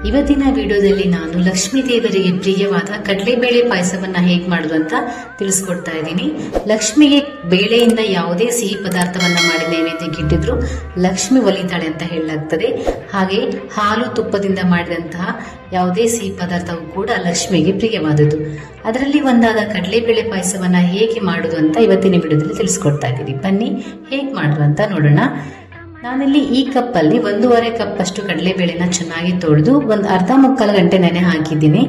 ಇವತ್ತಿನ ವಿಡಿಯೋದಲ್ಲಿ ನಾನು ಲಕ್ಷ್ಮೀ ದೇವರಿಗೆ ಪ್ರಿಯವಾದ ಕಡಲೆಬೇಳೆ ಪಾಯಸವನ್ನ ಹೇಗೆ ಮಾಡೋದು ಅಂತ ತಿಳಿಸ್ಕೊಡ್ತಾ ಇದ್ದೀನಿ. ಲಕ್ಷ್ಮಿಗೆ ಬೇಳೆಯಿಂದ ಯಾವುದೇ ಸಿಹಿ ಪದಾರ್ಥವನ್ನ ಮಾಡಿ ನೈವೇದ್ಯಕ್ಕೆ ಇಟ್ಟಿದ್ರು ಲಕ್ಷ್ಮಿ ಒಲಿತಾಳೆ ಅಂತ ಹೇಳಲಾಗ್ತದೆ. ಹಾಗೆ ಹಾಲು ತುಪ್ಪದಿಂದ ಮಾಡಿದಂತಹ ಯಾವುದೇ ಸಿಹಿ ಪದಾರ್ಥವೂ ಕೂಡ ಲಕ್ಷ್ಮಿಗೆ ಪ್ರಿಯವಾದದ್ದು. ಅದರಲ್ಲಿ ಒಂದಾದ ಕಡಲೆಬೇಳೆ ಪಾಯಸವನ್ನ ಹೇಗೆ ಮಾಡೋದು ಅಂತ ಇವತ್ತಿನ ವಿಡಿಯೋದಲ್ಲಿ ತಿಳಿಸ್ಕೊಡ್ತಾ ಇದ್ದೀನಿ. ಬನ್ನಿ ಹೇಗೆ ಮಾಡೋದು ಅಂತ ನೋಡೋಣ. ನಾನಿಲ್ಲಿ ಈ ಕಪ್ಪಲ್ಲಿ 1.5 ಕಪ್ ಅಷ್ಟು ಕಡಲೆಬೇಳೆನ ಚೆನ್ನಾಗಿ ತೊಳೆದು ಒಂದು ಅರ್ಧ ಮುಕ್ಕಾಲು ಗಂಟೆ ನೆನೆ ಹಾಕಿದ್ದೀನಿ.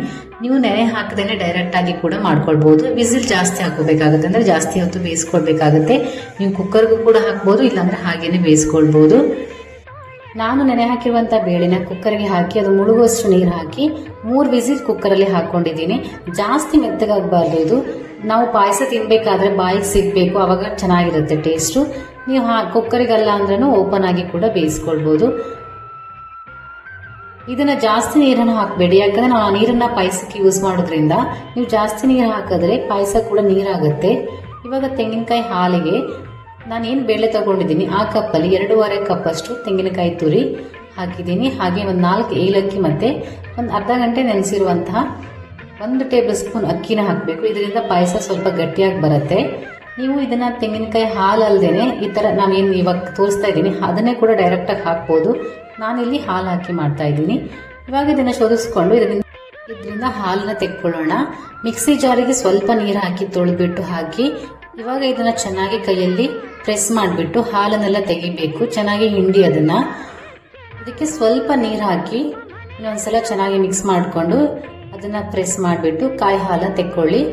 ನೀವು ನೆನೆ ಹಾಕದೇನೆ ಡೈರೆಕ್ಟ್ ಆಗಿ ಕೂಡ ಮಾಡ್ಕೊಳ್ಬಹುದು. ವಿಸಿಲ್ ಜಾಸ್ತಿ ಹಾಕೋಬೇಕಾಗುತ್ತೆ, ಅಂದ್ರೆ ಜಾಸ್ತಿ ಹೊತ್ತು ಬೇಯಿಸ್ಕೊಳ್ಬೇಕಾಗುತ್ತೆ. ನೀವು ಕುಕ್ಕರ್ಗೂ ಕೂಡ ಹಾಕ್ಬೋದು, ಇಲ್ಲಾಂದ್ರೆ ಹಾಗೇನೆ ಬೇಯಿಸ್ಕೊಳ್ಬಹುದು. ನಾನು ನೆನೆ ಹಾಕಿರುವಂತ ಬೇಳೆನ ಕುಕ್ಕರ್ಗೆ ಹಾಕಿ ಅದು ಮುಳುಗುವಷ್ಟು ನೀರು ಹಾಕಿ 3 ವಿಸಿಲ್ ಕುಕ್ಕರಲ್ಲಿ ಹಾಕೊಂಡಿದ್ದೀನಿ. ಜಾಸ್ತಿ ಮೆತ್ತಗಾಗಬಾರ್ದು. ಇದು ನಾವು ಪಾಯಸ ತಿನ್ಬೇಕಾದ್ರೆ ಬಾಯಿಗೆ ಸಿಗ್ಬೇಕು, ಅವಾಗ ಚೆನ್ನಾಗಿರುತ್ತೆ ಟೇಸ್ಟು. ನೀವು ಕುಕ್ಕರಿಗಲ್ಲ ಅಂದ್ರೂ ಓಪನ್ ಆಗಿ ಕೂಡ ಬೇಯಿಸ್ಕೊಳ್ಬಹುದು. ಇದನ್ನ ಜಾಸ್ತಿ ನೀರನ್ನು ಹಾಕಬೇಡಿ, ಯಾಕಂದ್ರೆ ನಾವು ಆ ನೀರನ್ನ ಪಾಯಸಕ್ಕೆ ಯೂಸ್ ಮಾಡೋದ್ರಿಂದ ನೀವು ಜಾಸ್ತಿ ನೀರು ಹಾಕಿದ್ರೆ ಪಾಯಸ ಕೂಡ ನೀರಾಗುತ್ತೆ. ಇವಾಗ ತೆಂಗಿನಕಾಯಿ ಹಾಲಿಗೆ ನಾನೇನು ಬೇಳೆ ತಗೊಂಡಿದ್ದೀನಿ ಆ ಕಪ್ಪಲ್ಲಿ 2.5 ಕಪ್ ಅಷ್ಟು ತೆಂಗಿನಕಾಯಿ ತುರಿ ಹಾಕಿದ್ದೀನಿ. ಹಾಗೆ ಒಂದು 4 ಏಲಕ್ಕಿ ಮತ್ತೆ ಒಂದು ಅರ್ಧ ಗಂಟೆ ನೆನೆಸಿರುವಂತಹ 1 ಟೇಬಲ್ ಸ್ಪೂನ್ ಅಕ್ಕಿನ ಹಾಕಬೇಕು. ಇದರಿಂದ ಪಾಯಸ ಸ್ವಲ್ಪ ಗಟ್ಟಿಯಾಗಿ ಬರುತ್ತೆ. ನೀವು ಇದನ್ನ ತೆಂಗಿನಕಾಯಿ ಹಾಲು ಅಲ್ಲದೇನೆ ಈ ತರ ನಾವೇನು ಇವಾಗ ತೋರಿಸ್ತಾ ಇದ್ದೀನಿ ಅದನ್ನೇ ಕೂಡ ಡೈರೆಕ್ಟ್ ಆಗಿ ಹಾಕ್ಬೋದು. ನಾನಿಲ್ಲಿ ಹಾಲು ಹಾಕಿ ಮಾಡ್ತಾ ಇದ್ದೀನಿ. ಇವಾಗ ಇದನ್ನ ಶೋಧಿಸ್ಕೊಂಡು ಇದರಿಂದ ಹಾಲನ್ನ ತೆಕ್ಕೊಳ್ಳೋಣ. ಮಿಕ್ಸಿ ಜಾರಿಗೆ ಸ್ವಲ್ಪ ನೀರು ಹಾಕಿ ತೊಳೆದ್ಬಿಟ್ಟು ಹಾಕಿ ಇವಾಗ ಇದನ್ನ ಚೆನ್ನಾಗಿ ಕೈಯಲ್ಲಿ ಪ್ರೆಸ್ ಮಾಡಿಬಿಟ್ಟು ಹಾಲನ್ನೆಲ್ಲ ತೆಗಿಬೇಕು. ಚೆನ್ನಾಗಿ ಹಿಂಡಿ ಅದಕ್ಕೆ ಸ್ವಲ್ಪ ನೀರು ಹಾಕಿ ಇನ್ನೊಂದ್ಸಲ ಚೆನ್ನಾಗಿ ಮಿಕ್ಸ್ ಮಾಡಿಕೊಂಡು ಅದನ್ನ ಪ್ರೆಸ್ ಮಾಡಿಬಿಟ್ಟು ಕಾಯಿ ಹಾಲನ್ನ ತೆಕ್ಕೊಳ್ಳಿ.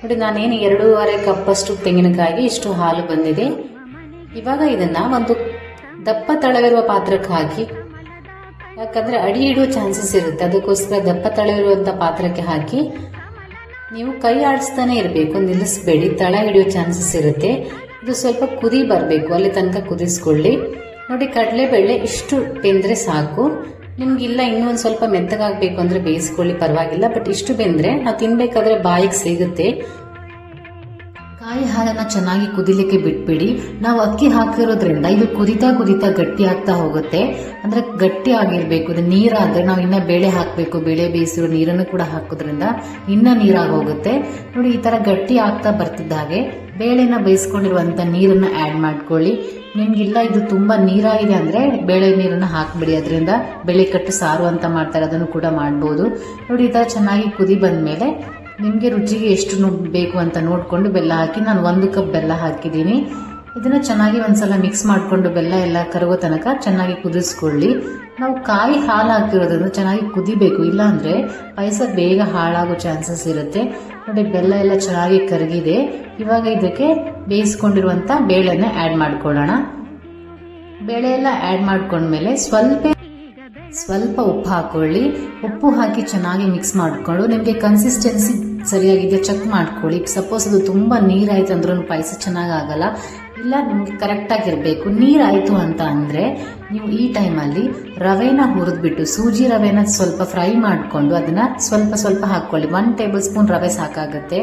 ನೋಡಿ, ನಾನೇನು 2.5 ಕಪ್ ಅಷ್ಟು ತೆಂಗಿನಕಾಯಿಗೆ ಇಷ್ಟು ಹಾಲು ಬಂದಿದೆ. ಇವಾಗ ಇದನ್ನ ಒಂದು ದಪ್ಪ ತಳವಿರುವ ಪಾತ್ರಕ್ಕೆ ಹಾಕಿ, ಯಾಕಂದ್ರೆ ಅಡಿ ಇಡುವ ಚಾನ್ಸಸ್ ಇರುತ್ತೆ, ಅದಕ್ಕೋಸ್ಕರ ದಪ್ಪ ತಳವಿರುವಂತ ಪಾತ್ರಕ್ಕೆ ಹಾಕಿ ನೀವು ಕೈ ಆಡಿಸ್ತಾನೆ ಇರಬೇಕು, ನಿಲ್ಲಿಸಬೇಡಿ, ತಳ ಹಿಡಿಯೋ ಚಾನ್ಸಸ್ ಇರುತ್ತೆ. ಇದು ಸ್ವಲ್ಪ ಕುದಿ ಬರಬೇಕು, ಅಲ್ಲಿ ತನಕ ಕುದಿಸ್ಕೊಳ್ಳಿ. ನೋಡಿ, ಕಡಲೆಬೇಳೆ ಇಷ್ಟು ಬೆಂದ್ರೆ ಸಾಕು. ನಿಮ್ಗಿಲ್ಲ ಇನ್ನೊಂದು ಸ್ವಲ್ಪ ಮೆತ್ತಗಾಗಬೇಕು ಅಂದ್ರೆ ಬೇಯಿಸ್ಕೊಳ್ಳಿ, ಪರವಾಗಿಲ್ಲ. ಬಟ್ ಇಷ್ಟು ಬೆಂದ್ರೆ ನಾವು ತಿನ್ಬೇಕಾದ್ರೆ ಬಾಯಿಗೆ ಸಿಗುತ್ತೆ. ಕಾಯಿ ಹಾಲನ್ನ ಚೆನ್ನಾಗಿ ಕುದಿಲಿಕ್ಕೆ ಬಿಟ್ಬಿಡಿ. ನಾವು ಅಕ್ಕಿ ಹಾಕಿರೋದ್ರಿಂದ ಇದು ಕುದಿತಾ ಕುದಿತಾ ಗಟ್ಟಿ ಆಗ್ತಾ ಹೋಗುತ್ತೆ. ಅಂದ್ರೆ ಗಟ್ಟಿ ಆಗಿರ್ಬೇಕು. ಇದು ನೀರಾದ್ರೆ ನಾವು ಇನ್ನ ಬೇಳೆ ಹಾಕಬೇಕು, ಬೇಳೆ ಬೇಯಿಸಿರೋ ನೀರನ್ನು ಕೂಡ ಹಾಕೋದ್ರಿಂದ ಇನ್ನ ನೀರಾಗಿ ಹೋಗುತ್ತೆ. ನೋಡಿ, ಈ ತರ ಗಟ್ಟಿ ಆಗ್ತಾ ಬರ್ತಿದ್ದ ಹಾಗೆ ಬೇಳೆನ ಬೇಯಿಸ್ಕೊಂಡಿರುವಂತ ನೀರನ್ನ ಆಡ್ ಮಾಡ್ಕೊಳ್ಳಿ. ನಿಮ್ಗಿಲ್ಲ ಇದು ತುಂಬಾ ನೀರಾಗಿದೆ ಅಂದ್ರೆ ಬೇಳೆ ನೀರನ್ನ ಹಾಕ್ಬಿಡಿ, ಅದರಿಂದ ಬೇಳೆ ಕಟ್ಟು ಸಾರು ಅಂತ ಮಾಡ್ತಾರೆ, ಅದನ್ನು ಕೂಡ ಮಾಡ್ಬೋದು. ನೋಡಿ, ಈ ತರ ಚೆನ್ನಾಗಿ ಕುದಿ ಬಂದ್ಮೇಲೆ ನಿಮ್ಗೆ ರುಚಿಗೆ ಎಷ್ಟು ಬೇಕು ಅಂತ ನೋಡ್ಕೊಂಡು ಬೆಲ್ಲ ಹಾಕಿ, ನಾನು 1 ಕಪ್ ಬೆಲ್ಲ ಹಾಕಿದ್ದೀನಿ. ಇದನ್ನ ಚೆನ್ನಾಗಿ ಒಂದ್ಸಲ ಮಿಕ್ಸ್ ಮಾಡ್ಕೊಂಡು ಬೆಲ್ಲ ಎಲ್ಲ ಕರಗೋ ತನಕ ಚೆನ್ನಾಗಿ ಕುದಿಸ್ಕೊಳ್ಳಿ. ನಾವು ಕಾಯಿ ಹಾಲು ಹಾಕಿರೋದ್ರಿಂದ ಚೆನ್ನಾಗಿ ಕುದಿಬೇಕು, ಇಲ್ಲ ಅಂದ್ರೆ ಪಾಯಸ ಬೇಗ ಹಾಳಾಗೋ ಚಾನ್ಸಸ್ ಇರುತ್ತೆ. ನೋಡಿ, ಬೆಲ್ಲ ಎಲ್ಲ ಚೆನ್ನಾಗಿ ಕರಗಿದೆ. ಇವಾಗ ಇದಕ್ಕೆ ಬೇಯಿಸ್ಕೊಂಡಿರುವಂತ ಬೇಳೆನ ಆಡ್ ಮಾಡ್ಕೊಳ್ಳೋಣ. ಬೇಳೆ ಎಲ್ಲ ಆಡ್ ಮಾಡ್ಕೊಂಡ್ಮೇಲೆ ಸ್ವಲ್ಪ ಉಪ್ಪು ಹಾಕೊಳ್ಳಿ. ಉಪ್ಪು ಹಾಕಿ ಚೆನ್ನಾಗಿ ಮಿಕ್ಸ್ ಮಾಡ್ಕೊಂಡು ನಿಮಗೆ ಕನ್ಸಿಸ್ಟೆನ್ಸಿ ಸರಿಯಾಗಿದೆ ಚೆಕ್ ಮಾಡ್ಕೊಳ್ಳಿ. ಸಪೋಸ್ ಅದು ತುಂಬಾ ನೀರಾಯ್ತು ಅಂದ್ರೂ ಪಾಯಸ ಚೆನ್ನಾಗಿ ಆಗಲ್ಲ. ಇಲ್ಲ, ನಿಮ್ಗೆ ಕರೆಕ್ಟ್ ಆಗಿರ್ಬೇಕು. ನೀರಾಯ್ತು ಅಂತ ಅಂದ್ರೆ ನೀವು ಈ ಟೈಮಲ್ಲಿ ರವೆನ ಹುರಿದ್ಬಿಟ್ಟು, ಸೂಜಿ ರವೆನ ಸ್ವಲ್ಪ ಫ್ರೈ ಮಾಡ್ಕೊಂಡು ಅದನ್ನ ಸ್ವಲ್ಪ ಸ್ವಲ್ಪ ಹಾಕೊಳ್ಳಿ. 1 ಟೇಬಲ್ ಸ್ಪೂನ್ ರವೆ ಸಾಕಾಗುತ್ತೆ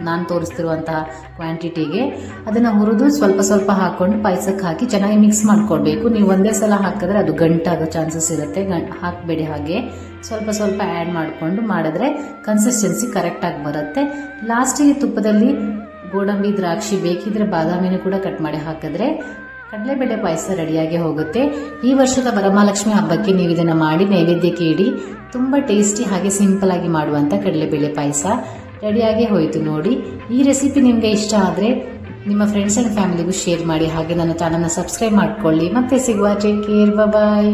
ನಾನು ತೋರಿಸ್ತಿರುವಂತಹ ಕ್ವಾಂಟಿಟಿಗೆ. ಅದನ್ನ ಹುರಿದು ಸ್ವಲ್ಪ ಸ್ವಲ್ಪ ಹಾಕೊಂಡು ಪಾಯಸಕ್ಕೆ ಹಾಕಿ ಚೆನ್ನಾಗಿ ಮಿಕ್ಸ್ ಮಾಡ್ಕೊಳ್ಬೇಕು. ನೀವು ಒಂದೇ ಸಲ ಹಾಕಿದ್ರೆ ಅದು ಗಂಟಾಗೋ ಚಾನ್ಸಸ್ ಇರುತ್ತೆ, ಹಾಕಬೇಡಿ. ಹಾಗೆ ಸ್ವಲ್ಪ ಸ್ವಲ್ಪ ಆ್ಯಡ್ ಮಾಡಿಕೊಂಡು ಮಾಡಿದ್ರೆ ಕನ್ಸಿಸ್ಟೆನ್ಸಿ ಕರೆಕ್ಟ್ ಆಗಿ ಬರುತ್ತೆ. ಲಾಸ್ಟಿಗೆ ತುಪ್ಪದಲ್ಲಿ ಗೋಡಂಬಿ, ದ್ರಾಕ್ಷಿ, ಬೇಕಿದ್ರೆ ಬಾದಾಮಿನೂ ಕೂಡ ಕಟ್ ಮಾಡಿ ಹಾಕಿದ್ರೆ ಕಡಲೆಬೇಳೆ ಪಾಯಸ ರೆಡಿಯಾಗಿ ಹೋಗುತ್ತೆ. ಈ ವರ್ಷದ ವರಮಹಾಲಕ್ಷ್ಮಿ ಹಬ್ಬಕ್ಕೆ ನೀವು ಇದನ್ನ ಮಾಡಿ ನೈವೇದ್ಯಕ್ಕೆ ಇಡಿ. ತುಂಬಾ ಟೇಸ್ಟಿ ಹಾಗೆ ಸಿಂಪಲ್ ಆಗಿ ಮಾಡುವಂತ ಕಡಲೆಬೇಳೆ ಪಾಯಸ ರೆಡಿಯಾಗಿ ಹೋಯಿತು. ನೋಡಿ, ಈ ರೆಸಿಪಿ ನಿಮ್ಗೆ ಇಷ್ಟ ಆದ್ರೆ ನಿಮ್ಮ ಫ್ರೆಂಡ್ಸ್ ಅಂಡ್ ಫ್ಯಾಮಿಲಿಗೂ ಶೇರ್ ಮಾಡಿ. ಹಾಗೆ ನನ್ನ ಚಾನಲ್ನ ಸಬ್ಸ್ಕ್ರೈಬ್ ಮಾಡ್ಕೊಳ್ಳಿ. ಮತ್ತೆ ಸಿಗುವ. ಟೇಕ್ ಕೇರ್, ಬಾಯ್.